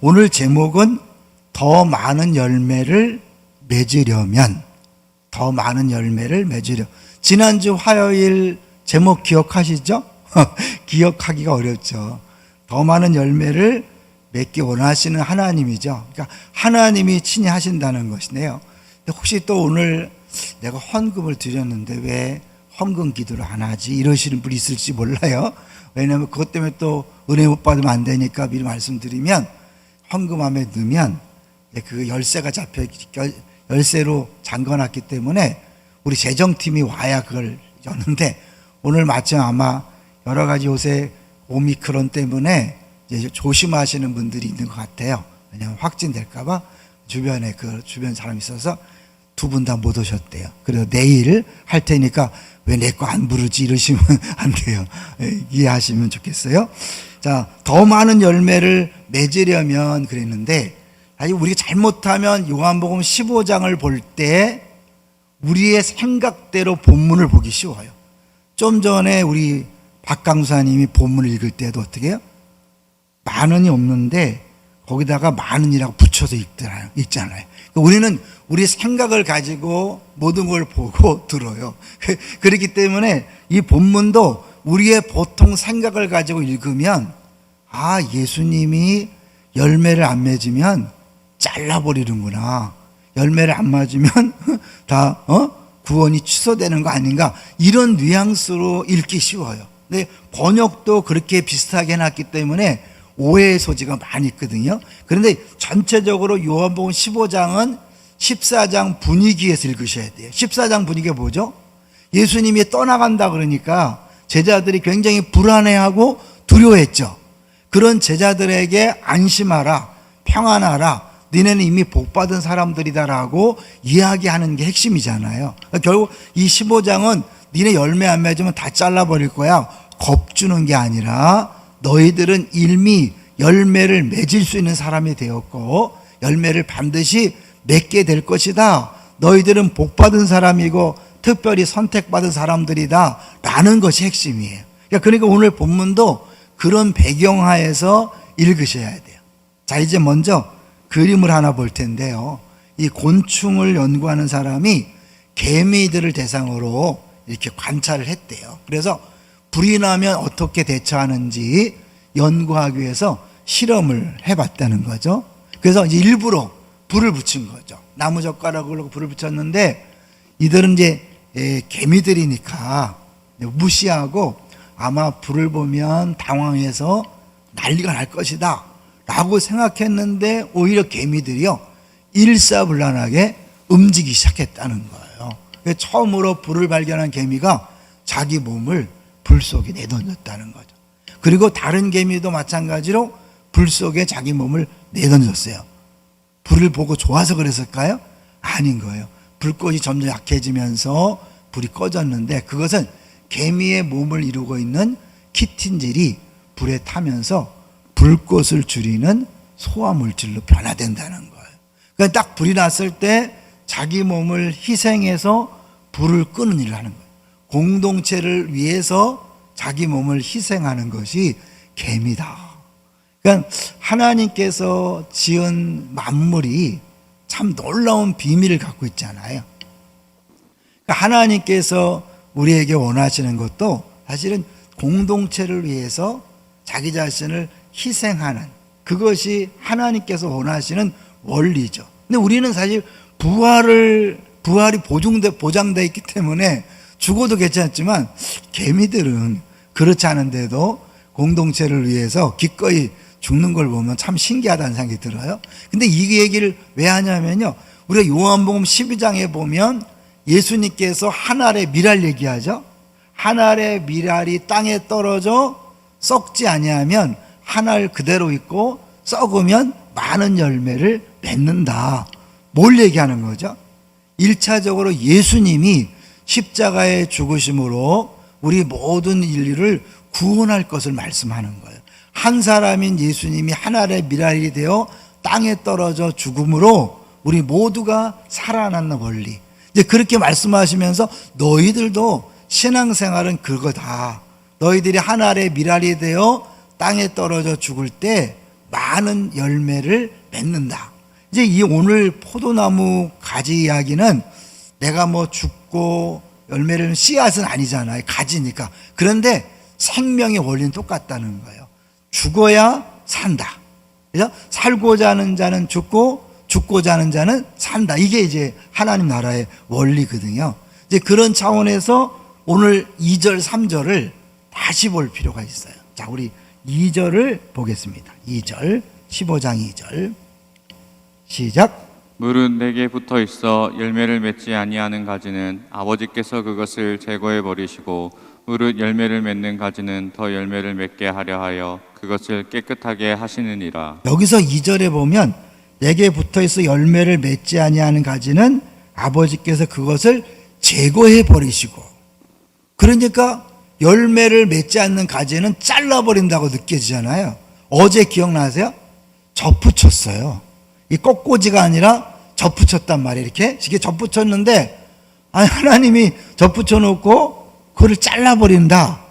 오늘 제목은 더 많은 열매를 맺으려면, 더 많은 열매를 맺으려. 지난주 화요일 제목 기억하시죠? 기억하기가 어렵죠. 더 많은 열매를 맺기 원하시는 하나님이죠. 그러니까 하나님이 친히 하신다는 것이네요. 근데 혹시 또 오늘 내가 헌금을 드렸는데 왜 헌금 기도를 안 하지? 이러시는 분이 있을지 몰라요. 왜냐하면 그것 때문에 또 은혜 못 받으면 안 되니까 미리 말씀드리면, 헌금함에 넣으면 그 열쇠가 잡혀, 열쇠로 잠궈놨기 때문에 우리 재정팀이 와야 그걸 여는데, 오늘 마침 아마 여러 가지 요새 오미크론 때문에 이제 조심하시는 분들이 있는 것 같아요. 왜냐하면 확진될까봐 주변에 그 주변 사람이 있어서 두 분 다 못 오셨대요. 그래서 내일 할 테니까 왜 내 거 안 부르지 이러시면 안 돼요. 이해하시면 좋겠어요. 자, 더 많은 열매를 맺으려면 그랬는데, 아니 우리가 잘못하면 요한복음 15장을 볼 때 우리의 생각대로 본문을 보기 쉬워요. 좀 전에 우리 박강수사님이 본문을 읽을 때도 어떻게 해요? 만원이 없는데 거기다가 만원이라고 붙여서 읽잖아요. 우리는 우리 생각을 가지고 모든 걸 보고 들어요. 그렇기 때문에 이 본문도 우리의 보통 생각을 가지고 읽으면, 아, 예수님이 열매를 안 맺으면 잘라버리는구나, 열매를 안 맞으면 다 구원이 취소되는 거 아닌가, 이런 뉘앙스로 읽기 쉬워요. 근데 번역도 그렇게 비슷하게 해놨기 때문에 오해의 소지가 많이 있거든요. 그런데 전체적으로 요한복음 15장은 14장 분위기에서 읽으셔야 돼요. 14장 분위기가 뭐죠? 예수님이 떠나간다 그러니까 제자들이 굉장히 불안해하고 두려워했죠. 그런 제자들에게 안심하라, 평안하라, 너네는 이미 복받은 사람들이다라고 이야기하는 게 핵심이잖아요. 결국 이 15장은 너네 열매 안 맺으면 다 잘라버릴 거야, 겁주는 게 아니라 너희들은 이미 열매를 맺을 수 있는 사람이 되었고 열매를 반드시 맺게 될 것이다, 너희들은 복받은 사람이고 특별히 선택받은 사람들이다 라는 것이 핵심이에요. 그러니까 오늘 본문도 그런 배경하에서 읽으셔야 돼요. 자, 이제 먼저 그림을 하나 볼 텐데요. 이 곤충을 연구하는 사람이 개미들을 대상으로 이렇게 관찰을 했대요. 그래서 불이 나면 어떻게 대처하는지 연구하기 위해서 실험을 해봤다는 거죠. 그래서 이제 일부러 불을 붙인 거죠. 나무젓가락으로 불을 붙였는데 이들은 이제 개미들이니까 무시하고 아마 불을 보면 당황해서 난리가 날 것이다 라고 생각했는데, 오히려 개미들이요 일사불란하게 움직이기 시작했다는 거예요. 처음으로 불을 발견한 개미가 자기 몸을 불 속에 내던졌다는 거죠. 그리고 다른 개미도 마찬가지로 불 속에 자기 몸을 내던졌어요. 불을 보고 좋아서 그랬을까요? 아닌 거예요. 불꽃이 점점 약해지면서 불이 꺼졌는데, 그것은 개미의 몸을 이루고 있는 키틴질이 불에 타면서 불꽃을 줄이는 소화물질로 변화된다는 거예요. 그러니까 딱 불이 났을 때 자기 몸을 희생해서 불을 끄는 일을 하는 거예요. 공동체를 위해서 자기 몸을 희생하는 것이 개미다. 그러니까 하나님께서 지은 만물이 참 놀라운 비밀을 갖고 있잖아요. 그러니까 하나님께서 우리에게 원하시는 것도 사실은 공동체를 위해서 자기 자신을 희생하는, 그것이 하나님께서 원하시는 원리죠. 근데 우리는 사실 부활이 보장되어 있기 때문에 죽어도 괜찮지만 개미들은 그렇지 않은데도 공동체를 위해서 기꺼이 죽는 걸 보면 참 신기하다는 생각이 들어요. 근데 이 얘기를 왜 하냐면요, 우리가 요한복음 12장에 보면 예수님께서 한 알의 미랄 얘기하죠. 한 알의 미랄이 땅에 떨어져 썩지 아니하면 한 알 그대로 있고 썩으면 많은 열매를 맺는다. 뭘 얘기하는 거죠? 1차적으로 예수님이 십자가의 죽으심으로 우리 모든 인류를 구원할 것을 말씀하는 거예요. 한 사람인 예수님이 한 알의 미랄이 되어 땅에 떨어져 죽음으로 우리 모두가 살아나는 원리, 이제 그렇게 말씀하시면서 너희들도 신앙생활은 그거다. 너희들이 한 알의 미랄이 되어 땅에 떨어져 죽을 때 많은 열매를 맺는다. 이제 이 오늘 포도나무 가지 이야기는 내가 뭐 죽고 열매를 씨앗은 아니잖아요. 가지니까. 그런데 생명의 원리는 똑같다는 거예요. 죽어야 산다. 그래서 살고자 하는 자는 죽고 죽고자 하는 자는 산다. 이게 이제 하나님 나라의 원리거든요. 이제 그런 차원에서 오늘 2절, 3절을 다시 볼 필요가 있어요. 자, 우리 2절을 보겠습니다. 2절, 15장 2절. 시작. 물은 내게 붙어 있어 열매를 맺지 아니하는 가지는 아버지께서 그것을 제거해 버리시고 무릇 열매를 맺는 가지는 더 열매를 맺게 하려 하여 그것을 깨끗하게 하시느니라. 여기서 2절에 보면 내게 붙어 있어 열매를 맺지 아니하는 가지는 아버지께서 그것을 제거해 버리시고, 그러니까 열매를 맺지 않는 가지는 잘라버린다고 느껴지잖아요. 어제 기억나세요? 접붙였어요. 이 꺾꽂이가 아니라 접붙였단 말이에요. 이렇게 접붙였는데, 아니, 하나님이 접붙여 놓고 그거를 잘라버린다.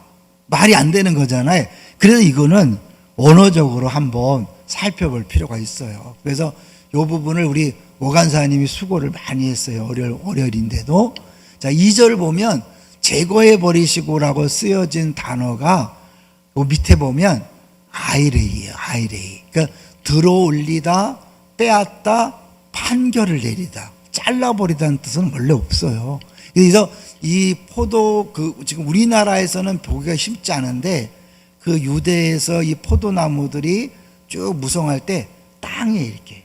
말이 안 되는 거잖아요. 그래서 이거는 언어적으로 한번 살펴볼 필요가 있어요. 그래서 이 부분을 우리 오간사님이 수고를 많이 했어요. 월요일인데도. 자, 2절 보면 제거해 버리시고라고 쓰여진 단어가 요 밑에 보면 아이레이예요. 아이레이. 그러니까 들어올리다, 빼앗다, 판결을 내리다, 잘라버리다는 뜻은 원래 없어요. 그래서 이 포도, 지금 우리나라에서는 보기가 쉽지 않은데, 그 유대에서 이 포도나무들이 쭉 무성할 때 땅에 이렇게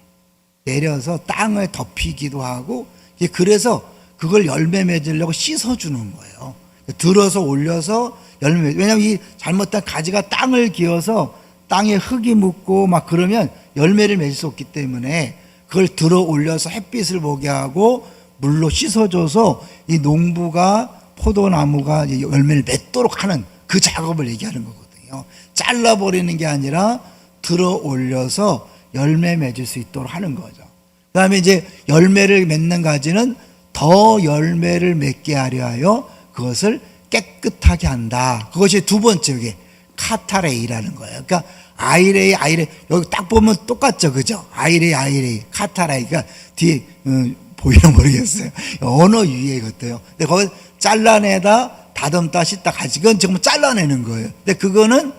내려서 땅을 덮이기도 하고, 그래서 그걸 열매 맺으려고 씻어주는 거예요. 들어서 올려서 열매, 왜냐면 이 잘못된 가지가 땅을 기어서 땅에 흙이 묻고 막 그러면 열매를 맺을 수 없기 때문에 그걸 들어 올려서 햇빛을 보게 하고 물로 씻어줘서 이 농부가 포도나무가 열매를 맺도록 하는 그 작업을 얘기하는 거거든요. 잘라버리는 게 아니라 들어 올려서 열매 맺을 수 있도록 하는 거죠. 그 다음에 이제 열매를 맺는 가지는 더 열매를 맺게 하려 하여 그것을 깨끗하게 한다. 그것이 두 번째, 이게 카타레이라는 거예요. 그러니까 아이레이, 여기 딱 보면 똑같죠, 그죠? 아이레이, 카타레이. 그러니까 뒤에 보이나 모르겠어요. 언어 유의 같아요. 근데 거기 잘라내다, 다듬다, 씻다, 가지. 그건 정말 잘라내는 거예요. 근데 그거는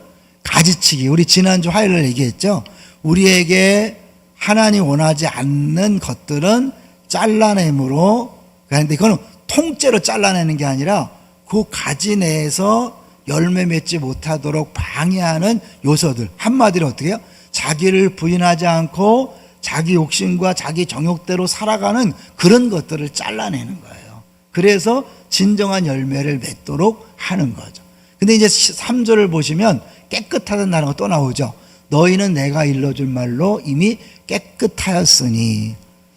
가지치기. 우리 지난주 화요일에 얘기했죠. 우리에게 하나님 원하지 않는 것들은 잘라냄으로. 그런데 그거는 통째로 잘라내는 게 아니라 그 가지 내에서 열매 맺지 못하도록 방해하는 요소들. 한마디로 어떻게 해요? 자기를 부인하지 않고 자기 욕심과 자기 정욕대로 살아가는 그런 것들을 잘라내는 거예요. 그래서 진정한 열매를 맺도록 하는 거죠. 근데 이제 3절을 보시면 깨끗하다는 단어가 또 나오죠. 너희는 내가 일러줄 말로 이미 깨끗하였으니.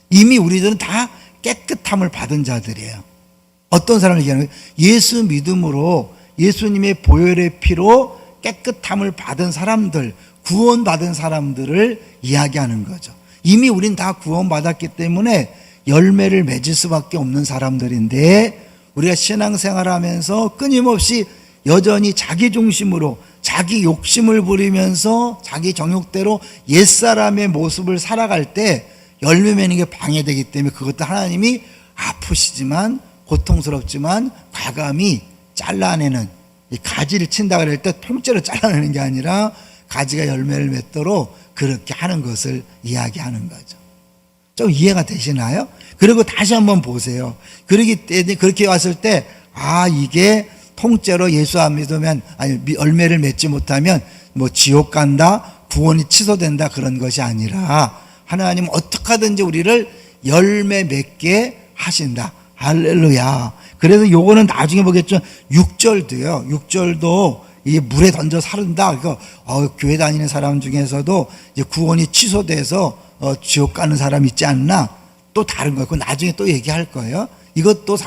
이미 우리들은 다 깨끗함을 받은 자들이에요. 어떤 사람을 얘기하는 거예요? 예수 믿음으로 예수님의 보혈의 피로 깨끗함을 받은 사람들, 구원받은 사람들을 이야기하는 거죠. 이미 우린 다 구원받았기 때문에 열매를 맺을 수밖에 없는 사람들인데, 우리가 신앙생활 하면서 끊임없이 여전히 자기 중심으로 자기 욕심을 부리면서 자기 정욕대로 옛사람의 모습을 살아갈 때 열매 맺는 게 방해되기 때문에 그것도 하나님이 아프시지만 고통스럽지만 과감히 잘라내는, 이 가지를 친다 그럴 때 통째로 잘라내는 게 아니라 가지가 열매를 맺도록 그렇게 하는 것을 이야기하는 거죠. 좀 이해가 되시나요? 그리고 다시 한번 보세요. 그렇게 왔을 때, 이게 통째로 예수 안 믿으면, 아니, 열매를 맺지 못하면 뭐 지옥 간다, 구원이 취소된다, 그런 것이 아니라 하나님은 어떻게 하든지 우리를 열매 맺게 하신다. 할렐루야. 그래서 요거는 나중에 보겠죠. 6절도요. 6절도 이 물에 던져 사른다. 그러니까 교회 다니는 사람 중에서도 이제 구원이 취소돼서 지옥 가는 사람 있지 않나? 또 다른 거예요. 그거 나중에 또 얘기할 거예요. 이것도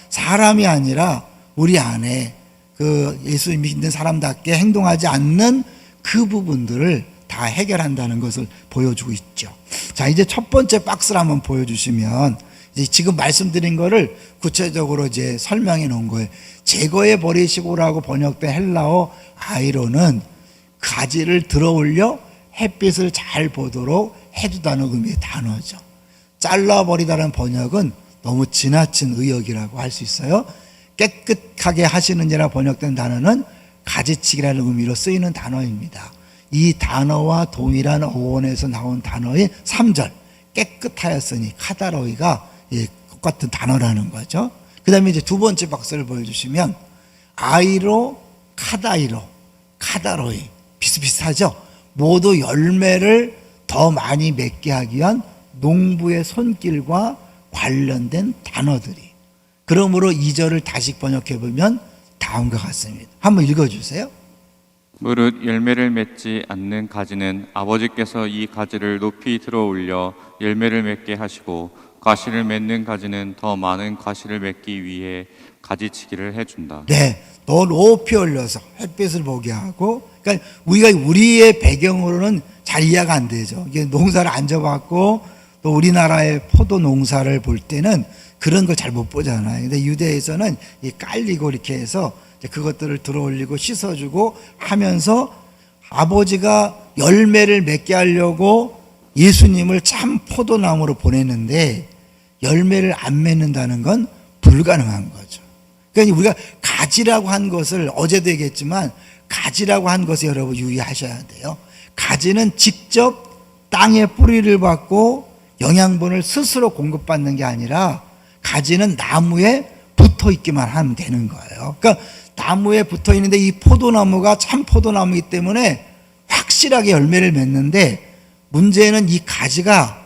사람이 아니라 우리 안에 그 예수 믿는 사람답게 행동하지 않는 그 부분들을 다 해결한다는 것을 보여주고 있죠. 자, 이제 첫 번째 박스를 한번 보여주시면, 이제 지금 말씀드린 거를 구체적으로 이제 설명해 놓은 거예요. 제거해 버리시고라고 번역된 헬라어 아이로는 가지를 들어 올려 햇빛을 잘 보도록 해주다는 의미의 단어죠. 잘라버리다라는 번역은 너무 지나친 의역이라고 할 수 있어요. 깨끗하게 하시는이라 번역된 단어는 가지치기라는 의미로 쓰이는 단어입니다. 이 단어와 동일한 어원에서 나온 단어의 3절 깨끗하였으니 카다로이가 똑같은 단어라는 거죠. 그 다음에 이제 두 번째 박스를 보여주시면 아이로, 카다이로, 카다로이 비슷비슷하죠. 모두 열매를 더 많이 맺게 하기 위한 농부의 손길과 관련된 단어들이. 그러므로 2절을 다시 번역해 보면 다음과 같습니다. 한번 읽어주세요. 무릇 열매를 맺지 않는 가지는 아버지께서 이 가지를 높이 들어 올려 열매를 맺게 하시고 과실을 맺는 가지는 더 많은 과실을 맺기 위해 가지치기를 해준다. 네, 더 높이 올려서 햇빛을 보게 하고, 그러니까 우리의 배경으로는 잘 이해가 안 되죠. 이게 농사를 안 져봤고 또 우리나라의 포도 농사를 볼 때는 그런 걸 잘 못 보잖아요. 근데 유대에서는 이 깔리고 이렇게 해서 그것들을 들어올리고 씻어주고 하면서 아버지가 열매를 맺게 하려고 예수님을 참 포도나무로 보냈는데 열매를 안 맺는다는 건 불가능한 거죠. 그러니까 우리가 가지라고 한 것을 어제도 얘기했지만 가지라고 한 것에 여러분 유의하셔야 돼요. 가지는 직접 땅에 뿌리를 받고 영양분을 스스로 공급받는 게 아니라 가지는 나무에 붙어 있기만 하면 되는 거예요. 그러니까 나무에 붙어 있는데 이 포도나무가 참 포도나무이기 때문에 확실하게 열매를 맺는데 문제는 이 가지가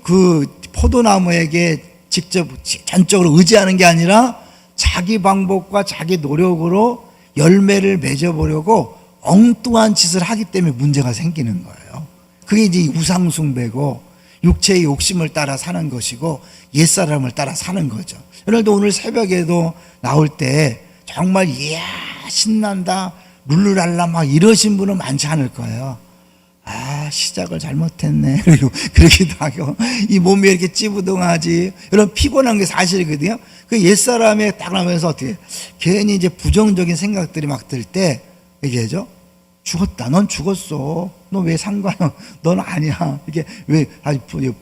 그 포도나무에게 직접 전적으로 의지하는 게 아니라 자기 방법과 자기 노력으로 열매를 맺어보려고 엉뚱한 짓을 하기 때문에 문제가 생기는 거예요. 그게 이제 우상숭배고 육체의 욕심을 따라 사는 것이고 옛사람을 따라 사는 거죠. 그런데 오늘 새벽에도 나올 때 정말 이야 신난다 룰루랄라 막 이러신 분은 많지 않을 거예요. 아 시작을 잘못했네 그리고 그러기도 하고 이 몸이 이렇게 찌부둥하지 이런 피곤한 게 사실이거든요. 그 옛사람에 딱 나면서 어떻게 괜히 이제 부정적인 생각들이 막 들 때 얘기하죠. 죽었다. 넌 죽었어. 너 왜 상관없어. 넌 아니야. 이게 왜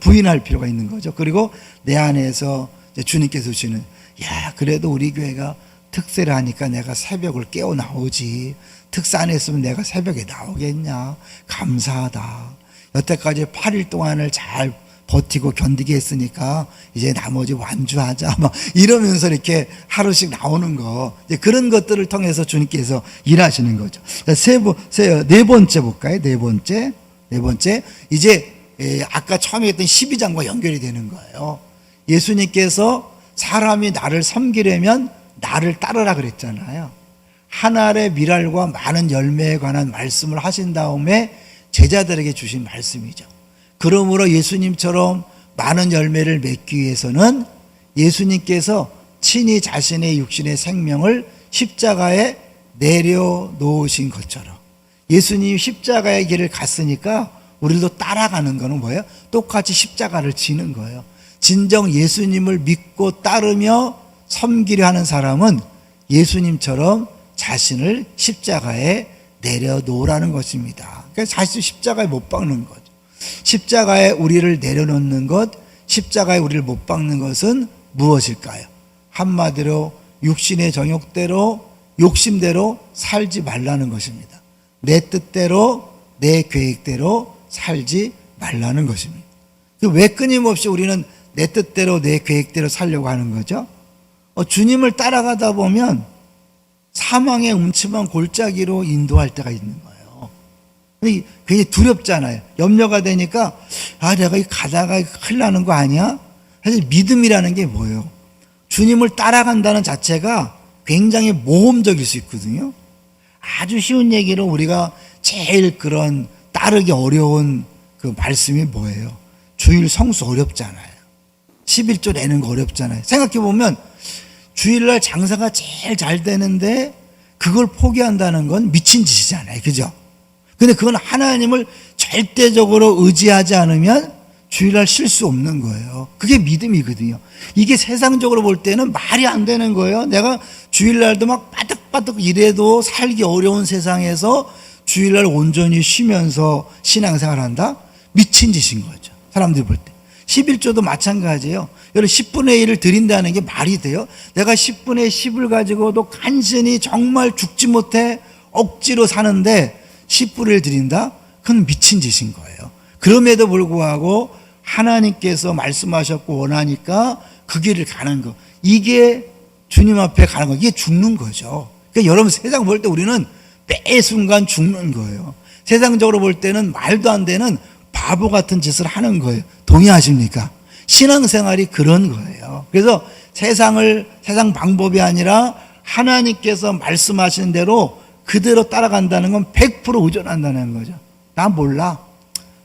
부인할 필요가 있는 거죠. 그리고 내 안에서 주님께서 주시는 야 그래도 우리 교회가 특세를 하니까 내가 새벽을 깨어 나오지. 특세 안 했으면 내가 새벽에 나오겠냐. 감사하다. 여태까지 8일 동안을 잘 버티고 견디게 했으니까 이제 나머지 완주하자 막 이러면서 이렇게 하루씩 나오는 거 이제 그런 것들을 통해서 주님께서 일하시는 거죠. 네 번째 볼까요? 네 번째 이제 아까 처음에 했던 12장과 연결이 되는 거예요. 예수님께서 사람이 나를 섬기려면 나를 따르라 그랬잖아요. 한 알의 밀알과 많은 열매에 관한 말씀을 하신 다음에 제자들에게 주신 말씀이죠. 그러므로 예수님처럼 많은 열매를 맺기 위해서는 예수님께서 친히 자신의 육신의 생명을 십자가에 내려놓으신 것처럼 예수님이 십자가의 길을 갔으니까 우리도 따라가는 거는 뭐예요? 똑같이 십자가를 지는 거예요. 진정 예수님을 믿고 따르며 섬기려 하는 사람은 예수님처럼 자신을 십자가에 내려놓으라는 것입니다. 그래서 사실 십자가에 못 박는 거죠. 십자가에 우리를 내려놓는 것, 십자가에 우리를 못 박는 것은 무엇일까요? 한마디로 육신의 정욕대로 욕심대로 살지 말라는 것입니다. 내 뜻대로 내 계획대로 살지 말라는 것입니다. 왜 끊임없이 우리는 내 뜻대로 내 계획대로 살려고 하는 거죠? 주님을 따라가다 보면 사망의 음침한 골짜기로 인도할 때가 있는 거예요. 굉장히 두렵잖아요. 염려가 되니까 내가 가다가 큰일 나는 거 아니야? 사실 믿음이라는 게 뭐예요? 주님을 따라간다는 자체가 굉장히 모험적일 수 있거든요. 아주 쉬운 얘기로 우리가 제일 그런 따르기 어려운 그 말씀이 뭐예요? 주일 성수 어렵잖아요. 11조 내는 거 어렵잖아요. 생각해보면 주일날 장사가 제일 잘 되는데 그걸 포기한다는 건 미친 짓이잖아요. 그죠? 근데 그건 하나님을 절대적으로 의지하지 않으면 주일날 쉴 수 없는 거예요. 그게 믿음이거든요. 이게 세상적으로 볼 때는 말이 안 되는 거예요. 내가 주일날도 막 빠득빠득 일해도 살기 어려운 세상에서 주일날 온전히 쉬면서 신앙생활한다? 미친 짓인 거죠. 사람들이 볼 때. 11조도 마찬가지예요. 여러분 10분의 1을 드린다는 게 말이 돼요? 내가 10분의 10을 가지고도 간신히 정말 죽지 못해 억지로 사는데 10분의 1 드린다? 그건 미친 짓인 거예요. 그럼에도 불구하고 하나님께서 말씀하셨고 원하니까 그 길을 가는 거. 이게 주님 앞에 가는 거. 이게 죽는 거죠. 그러니까 여러분 세상 볼 때 우리는 매 순간 죽는 거예요. 세상적으로 볼 때는 말도 안 되는 바보 같은 짓을 하는 거예요. 동의하십니까? 신앙생활이 그런 거예요. 그래서 세상 방법이 아니라 하나님께서 말씀하시는 대로 그대로 따라간다는 건 100% 의존한다는 거죠. 난 몰라.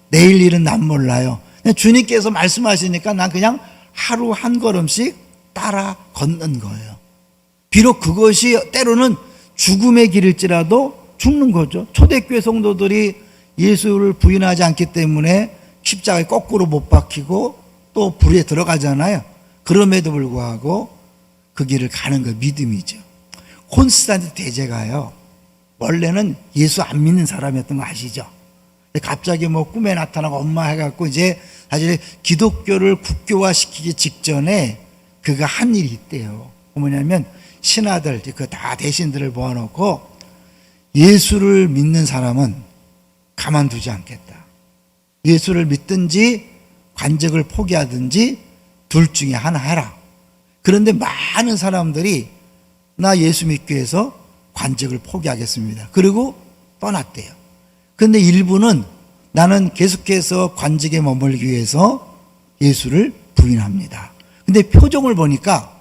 내일 일은 난 몰라요. 주님께서 말씀하시니까 난 그냥 하루 한 걸음씩 따라 걷는 거예요. 비록 그것이 때로는 죽음의 길일지라도 죽는 거죠. 초대교회 성도들이 예수를 부인하지 않기 때문에 십자가에 거꾸로 못 박히고 또 불에 들어가잖아요. 그럼에도 불구하고 그 길을 가는 거 믿음이죠. 콘스탄틴 대제가요, 원래는 예수 안 믿는 사람이었던 거 아시죠? 갑자기 뭐 꿈에 나타나고 엄마 해갖고 이제 사실 기독교를 국교화시키기 직전에 그가 한 일이 있대요. 뭐냐면 신하들, 그 다 대신들을 모아놓고 예수를 믿는 사람은 가만두지 않겠다. 예수를 믿든지 관직을 포기하든지 둘 중에 하나 해라. 그런데 많은 사람들이 나 예수 믿기 위해서 관직을 포기하겠습니다. 그리고 떠났대요. 그런데 일부는 나는 계속해서 관직에 머물기 위해서 예수를 부인합니다. 근데 표정을 보니까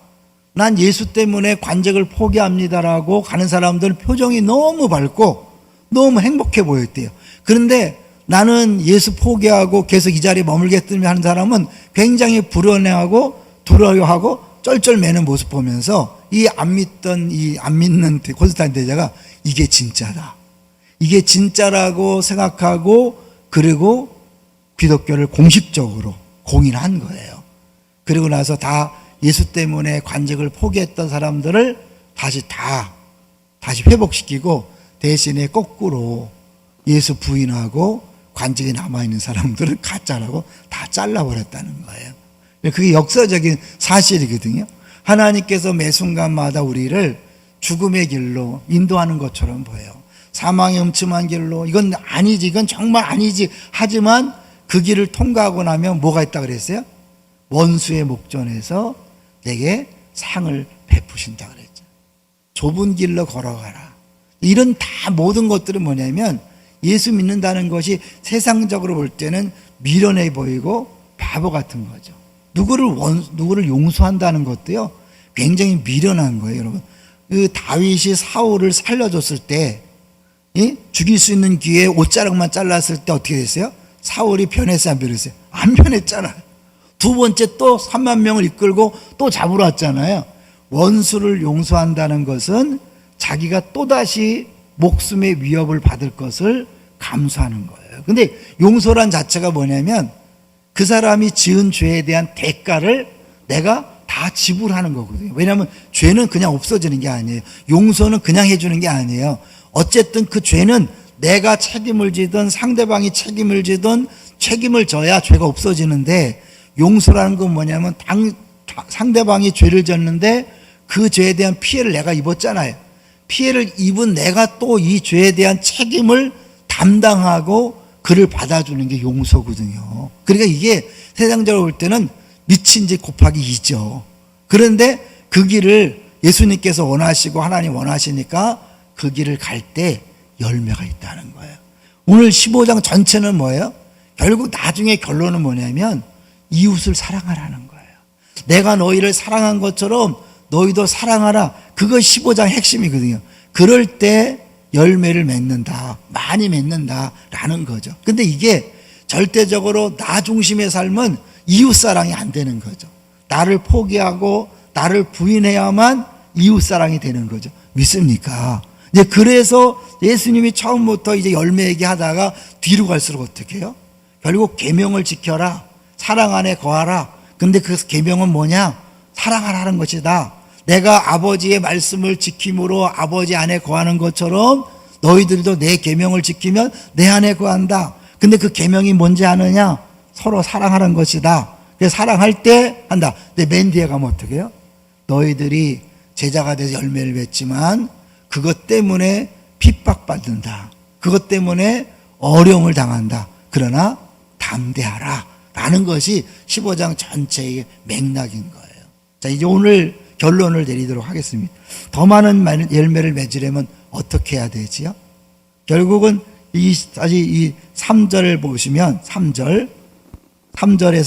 난 예수 때문에 관직을 포기합니다라고 가는 사람들 표정이 너무 밝고 너무 행복해 보였대요. 그런데 나는 예수 포기하고 계속 이 자리에 머물겠다며 하는 사람은 굉장히 불안해하고 두려워하고 쩔쩔매는 모습 보면서 안 믿는 콘스탄틴 대제가 이게 진짜다. 이게 진짜라고 생각하고 그리고 기독교를 공식적으로 공인한 거예요. 그리고 나서 다 예수 때문에 관직을 포기했던 사람들을 다시 회복시키고 대신에 거꾸로 예수 부인하고 관직이 남아있는 사람들은 가짜라고 다 잘라버렸다는 거예요. 그게 역사적인 사실이거든요. 하나님께서 매 순간마다 우리를 죽음의 길로 인도하는 것처럼 보여요. 사망의 음침한 길로 이건 아니지, 이건 정말 아니지 하지만 그 길을 통과하고 나면 뭐가 있다 그랬어요? 원수의 목전에서 내게 상을 베푸신다 그랬죠. 좁은 길로 걸어가라. 이런 다 모든 것들은 뭐냐면 예수 믿는다는 것이 세상적으로 볼 때는 미련해 보이고 바보 같은 거죠. 누구를 용서한다는 것도요, 굉장히 미련한 거예요, 여러분. 그 다윗이 사울을 살려줬을 때, 죽일 수 있는 기회에 옷자락만 잘랐을 때 어떻게 됐어요? 사울이 변했어요, 안 변했어요? 안 변했잖아요. 두 번째 또 3만 명을 이끌고 또 잡으러 왔잖아요. 원수를 용서한다는 것은 자기가 또다시 목숨의 위협을 받을 것을 감수하는 거예요. 근데 용서란 자체가 뭐냐면 그 사람이 지은 죄에 대한 대가를 내가 다 지불하는 거거든요. 왜냐하면 죄는 그냥 없어지는 게 아니에요. 용서는 그냥 해주는 게 아니에요. 어쨌든 그 죄는 내가 책임을 지든 상대방이 책임을 지든 책임을 져야 죄가 없어지는데, 용서라는 건 뭐냐면 상대방이 죄를 졌는데 그 죄에 대한 피해를 내가 입었잖아요. 피해를 입은 내가 또 이 죄에 대한 책임을 담당하고 그를 받아주는 게 용서거든요. 그러니까 이게 세상적으로 볼 때는 미친 짓 곱하기 2죠. 그런데 그 길을 예수님께서 원하시고 하나님 원하시니까 그 길을 갈 때 열매가 있다는 거예요. 오늘 15장 전체는 뭐예요? 결국 나중에 결론은 뭐냐면 이웃을 사랑하라는 거예요. 내가 너희를 사랑한 것처럼 너희도 사랑하라. 그거 15장 핵심이거든요. 그럴 때 열매를 맺는다, 많이 맺는다라는 거죠. 근데 이게 절대적으로 나 중심의 삶은 이웃사랑이 안 되는 거죠. 나를 포기하고 나를 부인해야만 이웃사랑이 되는 거죠. 믿습니까? 이제 그래서 예수님이 처음부터 이제 열매 얘기하다가 뒤로 갈수록 어떻게 해요? 결국 계명을 지켜라, 사랑 안에 거하라. 근데 그 계명은 뭐냐? 사랑하라는 것이다. 내가 아버지의 말씀을 지킴으로 아버지 안에 거하는 것처럼 너희들도 내 계명을 지키면 내 안에 거한다. 근데 그 계명이 뭔지 아느냐? 서로 사랑하는 것이다. 그래서 사랑할 때 한다. 근데 맨 뒤에 가면 어떻게 해요? 너희들이 제자가 돼서 열매를 맺지만 그것 때문에 핍박받는다. 그것 때문에 어려움을 당한다. 그러나 담대하라 라는 것이 15장 전체의 맥락인 거예요. 자, 이제 오늘 결론을 내리도록 하겠습니다. 더 많은 열매를 맺으려면 어떻게 해야 되지요? 결국은 다시 이 3절을 보시면 3절에서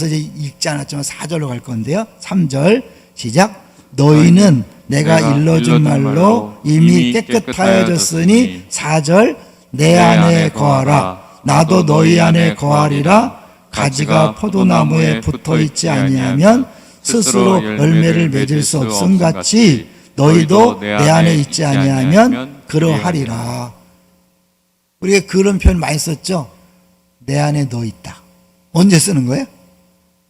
이제 읽지 않았지만 4절로 갈 건데요. 3절 시작. 너희는 내가 일러준 말로 이미 깨끗하여졌으니 4절 내 안에 거하라. 나도 너희 안에 거하리라. 가지가 포도나무에 붙어 있지 아니하면 스스로 열매를 맺을 수 없음 같이 너희도 내 안에 있지 아니하면 그러하리라. 우리가 그런 표현 많이 썼죠. 내 안에 너 있다. 언제 쓰는 거예요?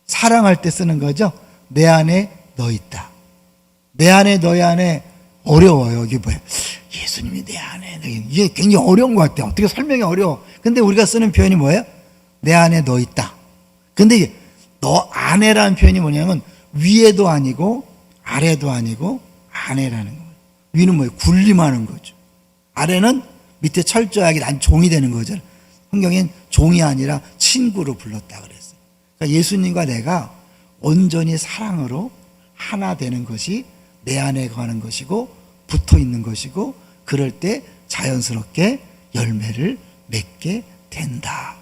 사랑할 때 쓰는 거죠. 내 안에 너 있다. 내 안에 너희 안에 어려워요. 이게 뭐예요? 예수님이 내 안에. 이게 굉장히 어려운 것 같아요. 어떻게 설명이 어려워. 근데 우리가 쓰는 표현이 뭐예요? 내 안에 너 있다. 근데 이게 너 안에라는 표현이 뭐냐면 위에도 아니고 아래도 아니고 안에라는 거예요. 위는 뭐예요? 군림하는 거죠. 아래는 밑에 철저하게 난 종이 되는 거죠. 성경엔 종이 아니라 친구로 불렀다 그랬어요. 그러니까 예수님과 내가 온전히 사랑으로 하나 되는 것이 내 안에 거하는 것이고 붙어 있는 것이고 그럴 때 자연스럽게 열매를 맺게 된다.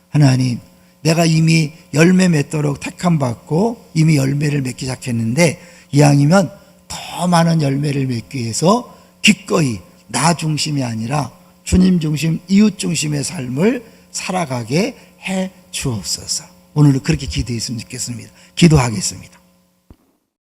하나님, 내가 이미 열매 맺도록 택함 받고 이미 열매를 맺기 시작했는데 이왕이면 더 많은 열매를 맺기 위해서 기꺼이 나 중심이 아니라 주님 중심, 이웃 중심의 삶을 살아가게 해 주옵소서. 오늘도 그렇게 기도했으면 좋겠습니다. 기도하겠습니다.